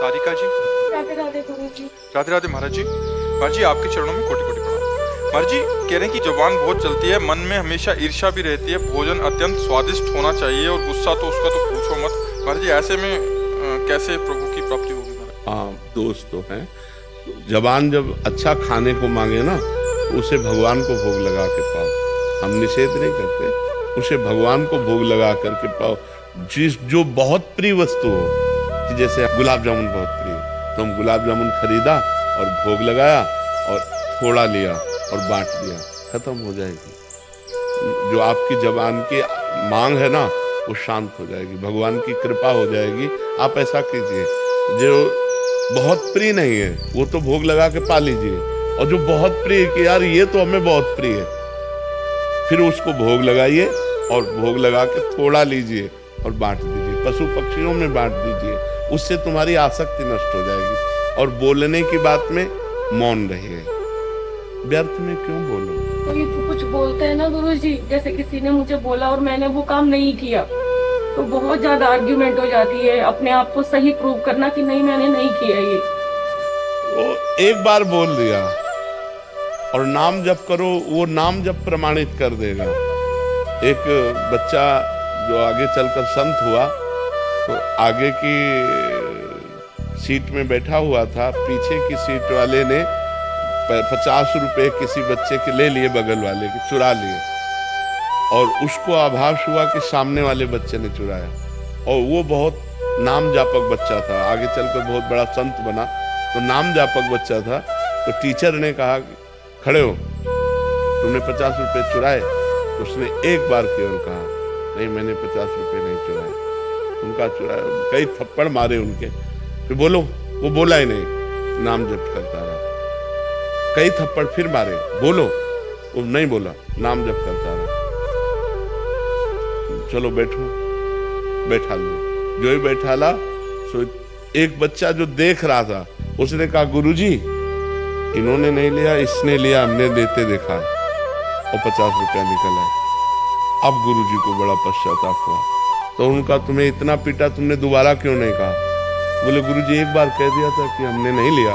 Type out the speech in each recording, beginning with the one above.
सारिका जी। राधे राधे गुरु जी। राधे राधे महाराज जी। महाराज जी आपके चरणों में कोटि कोटि प्रणाम। महाराज जी कह रहे हैं कि जुबान बहुत चलती है, मन में हमेशा ईर्ष्या भी रहती है, भोजन अत्यंत स्वादिष्ट होना चाहिए और गुस्सा तो उसका तो पूछो मत। महाराज जी ऐसे में कैसे प्रभु की प्राप्ति होगी महाराज? हाँ, दोस्त तो हैं। जबान जब अच्छा खाने को मांगे ना तो उसे भगवान को भोग लगा के पाओ। हम निषेध नहीं करते, उसे भगवान को भोग लगा करके पाओ। जो बहुत प्रिय वस्तु हो, कि जैसे गुलाब जामुन बहुत प्रिय, तो हम गुलाब जामुन खरीदा और भोग लगाया और थोड़ा लिया और बांट दिया, खत्म हो जाएगी। जो आपकी जबान की मांग है ना वो शांत हो जाएगी, भगवान की कृपा हो जाएगी। आप ऐसा कीजिए, जो बहुत प्रिय नहीं है वो तो भोग लगा के पा लीजिए, और जो बहुत प्रिय कि यार ये तो हमें बहुत प्रिय है, फिर उसको भोग लगाइए और भोग लगा के थोड़ा लीजिए और बांट दीजिए, पशु पक्षियों में बांट दीजिए। उससे तुम्हारी आसक्ति नष्ट हो जाएगी। और बोलने की बात में मौन रहिए, व्यर्थ में क्यों बोलो। कोई तो कुछ बोलते हैं ना गुरु जी, जैसे किसी ने मुझे बोला और मैंने वो काम नहीं किया तो बहुत ज्यादा आर्ग्यूमेंट हो जाती है। अपने आप को सही प्रूव करना कि नहीं मैंने नहीं किया ये। वो एक बार बोल दिया और नाम जप करो, वो नाम जप प्रमाणित कर देगा। एक बच्चा जो आगे चलकर संत हुआ तो आगे की सीट में बैठा हुआ था, पीछे की सीट वाले ने 50 रुपए किसी बच्चे के ले लिए, बगल वाले के चुरा लिए, और उसको आभास हुआ कि सामने वाले बच्चे ने चुराया। और वो बहुत नाम जापक बच्चा था, आगे चलकर बहुत बड़ा संत बना। तो नाम जापक बच्चा था, तो टीचर ने कहा खड़े हो, तुमने 50 रुपए चुराए? तो उसने एक बार केवल कहा नहीं मैंने 50 रुपए नहीं चुराए। उनका चुराया, कई थप्पड़ मारे उनके, फिर बोलो, वो बोला ही नहीं, नाम जप करता रहा। कई थप्पड़ फिर मारे, बोलो, वो नहीं बोला, नाम जप करता रहा। चलो बैठो, बैठा लो। जो ही बैठा ला, सो एक बच्चा जो देख रहा था उसने कहा गुरुजी इन्होंने नहीं लिया, इसने लिया, हमने देते देखा है, और 50 रुपया निकल आए। अब गुरुजी को बड़ा पश्चाताप हुआ, तो उनका तुम्हें इतना पीटा, तुमने दोबारा क्यों नहीं कहा? बोले गुरुजी एक बार कह दिया था कि हमने नहीं लिया,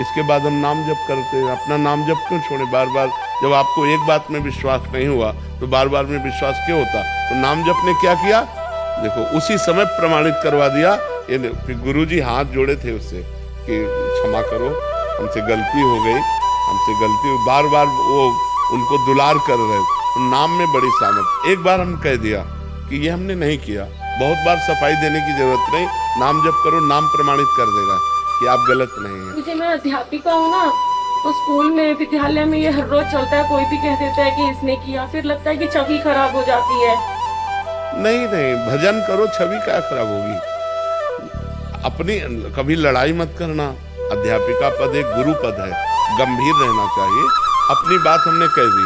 इसके बाद हम नाम जप करते हैं, अपना नाम जप क्यों छोड़े बार बार? जब आपको एक बात में विश्वास नहीं हुआ तो बार बार में विश्वास क्यों होता? तो नाम जप ने क्या किया, देखो उसी समय प्रमाणित करवा दिया। फिर गुरुजी हाथ जोड़े थे उससे कि क्षमा करो, हमसे गलती हो गई, हमसे गलती हो, बार बार वो उनको दुलार कर रहे। तो नाम में बड़ी सामर्थ। एक बार हम कह दिया कि ये हमने नहीं किया, बहुत बार सफाई देने की जरूरत नहीं, नाम जप करो, नाम प्रमाणित कर देगा कि आप गलत नहीं है। मुझे, मैं अध्यापिका हूँ ना, तो स्कूल में विद्यालय में ये हर रोज चलता है, कोई भी कह देता है कि इसने किया, फिर लगता है कि छवि खराब हो जाती है। नहीं नहीं, भजन करो, छवि क्या खराब होगी। अपनी कभी लड़ाई मत करना। अध्यापिका पद एक गुरु पद है, गंभीर रहना चाहिए। अपनी बात हमने कह दी,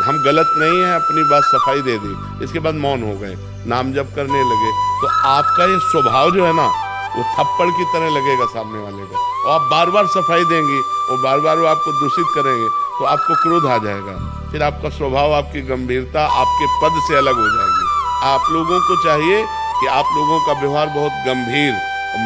हम गलत नहीं है, अपनी बात सफाई दे दी, इसके बाद मौन हो गए, नाम जप करने लगे। तो आपका ये स्वभाव जो है ना वो थप्पड़ की तरह लगेगा सामने वाले को, और आप बार बार सफाई देंगी, और बार बार वो आपको दूषित करेंगे, तो आपको क्रोध आ जाएगा। फिर आपका स्वभाव, आपकी गंभीरता आपके पद से अलग हो जाएगी। आप लोगों को चाहिए कि आप लोगों का व्यवहार बहुत गंभीर,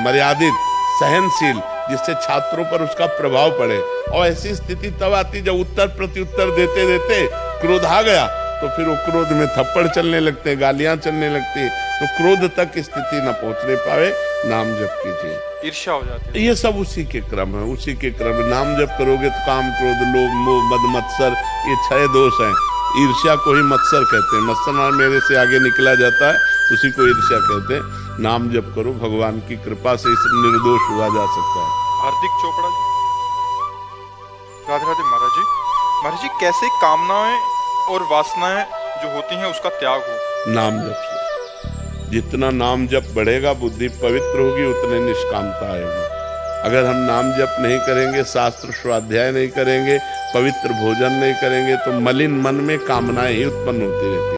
मर्यादित, सहनशील, जिससे छात्रों पर उसका प्रभाव पड़े। और ऐसी स्थिति तब आती जब उत्तर प्रत्युत्तर देते देते क्रोध आ गया, तो फिर वो क्रोध में थप्पड़ चलने लगते, गालियां चलने लगती, तो क्रोध तक स्थिति न पहुंचने पावे। नाम जप कीजिए, ईर्ष्या हो जाती है। ये सब उसी के क्रम है, उसी के क्रम। नाम जप करोगे तो काम, क्रोध, लोभ, मोह, मद, मत्सर, ये 6 दोष हैं। ईर्ष्या को ही मत्सर कहते हैं, मत्सर मेरे से आगे निकला जाता है, उसी को ईर्ष्या कहते हैं। नाम जप करो, भगवान की कृपा से इस निर्दोष हुआ जा सकता है। हार्दिक चोपड़ा जी। राधे राधे महाराज जी। महाराज जी कैसे कामनाएं और वासनाएं जो होती हैं उसका त्याग हो? नाम जप से जितना नाम जप बढ़ेगा, बुद्धि पवित्र होगी, उतने निष्कामता आएगी। अगर हम नाम जप नहीं करेंगे, शास्त्र स्वाध्याय नहीं करेंगे, पवित्र भोजन नहीं करेंगे, तो मलिन मन में कामनाएं ही उत्पन्न होती रहती है।